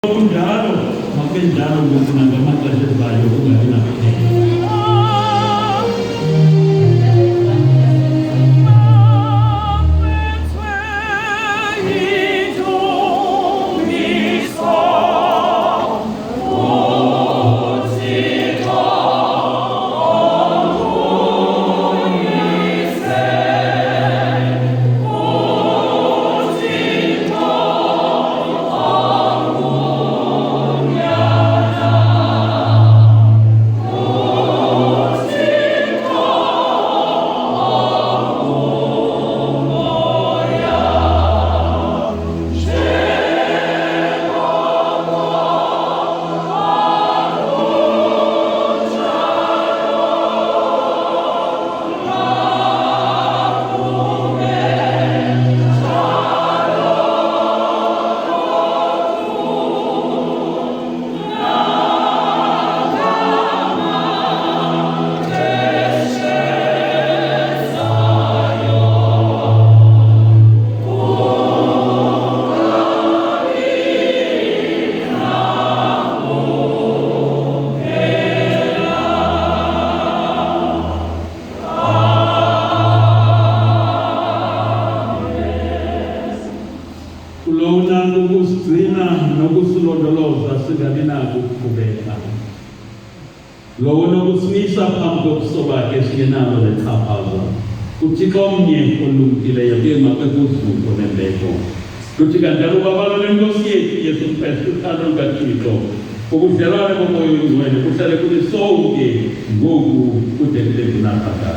Kunjalo, makinjalo kung pinagamatla siya tayo kung hindi nakikinig. Kulona nugustrina nugusulodolosa sigadina kubeka. Lona nugusmisa pamdok soba keskinano le kapaza. Kuchikomye kolumkile yabe makagusu konembeko. Kuchikandaru babalo nengosie yesu pesu kadon gachito. Kukuserane moyo yunwene kusale kunisouke ngogu kutende kunakata.